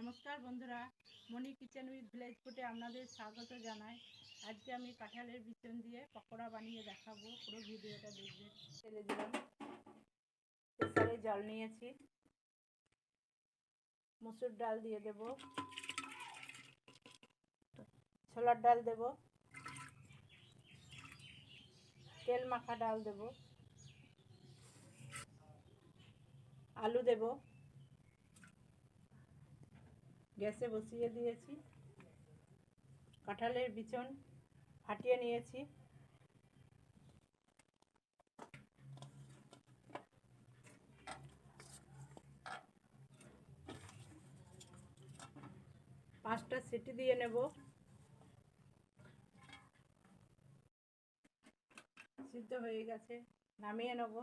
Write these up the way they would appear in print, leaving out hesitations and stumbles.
নমস্কার বন্ধুরা, মনি kitchen with village ফুডে আপনাদের স্বাগত জানাই। আজকে আমি কাঁঠালের বিচন দিয়ে পকোড়া বানিয়ে দেখাবো, পুরো ভিডিওটা দেখবেন। তেলে দিলাম, প্রেসারে জল নিয়েছি, মসুর ডাল দিয়ে দেব, ছোলার ডাল দেব, তেল মাখা ডাল দেব, আলু দেব। গ্যাসে বসিয়ে দিয়েছি, কাঁঠালের বিচন ফাটিয়ে নিয়েছি, পাঁচটা সিটি দিয়ে নেব। সিদ্ধ হয়ে গেছে, নামিয়ে নেব।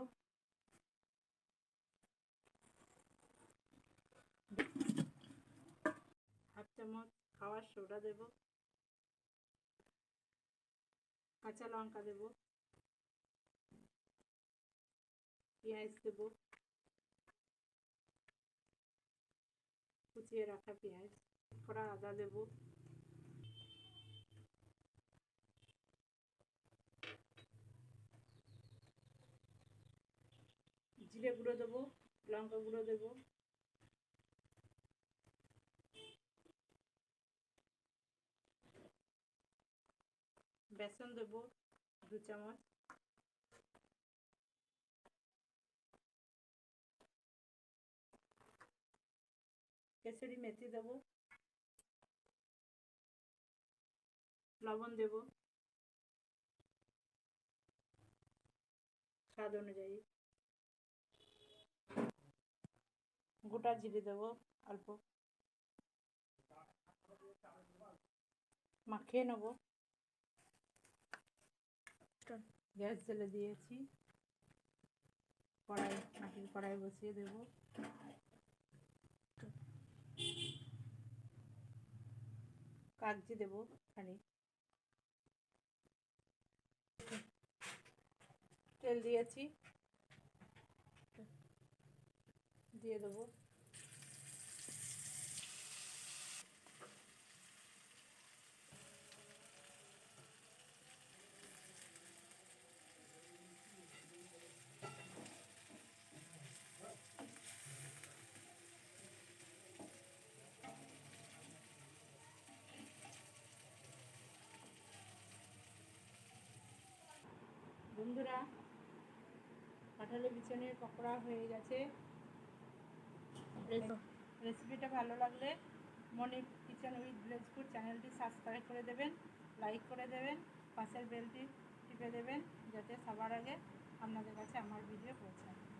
হাফ চামচ খাওয়ার সোডা দেব, কাঁচা লঙ্কা দেব, পেঁয়াজ দেব, কুচিয়ে রাখা পেঁয়াজ, কড়া আদা দেব, জিরে গুঁড়ো দেবো, লঙ্কা গুঁড়ো দেবো, বেসন দেবো 2 চামচ, কেসরি মেথি দেবো, লবণ দেবো স্বাদ অনুযায়ী, গোটা জিরে দেবো অল্প, মাখিয়ে নেবো। গ্যাস জ্বেলে দিয়েছি, মাটির কড়াই বসিয়ে দেবো, কাগজি দেবো খানিক, তেল দিয়েছি, দিয়ে দেবো। বন্ধুরা, কাঁঠালের বিচনের পকোড়া হয়ে গেছে। রেসিপিটা ভালো লাগলে মনি কিচেন উইথ ভিলেজ ফুড চ্যানেলটি সাবস্ক্রাইব করে দেবেন, লাইক করে দেবেন, পাশের বেলটি টিপে দেবেন যাতে সবার আগে আপনাদের কাছে আমার ভিডিও পৌঁছায়।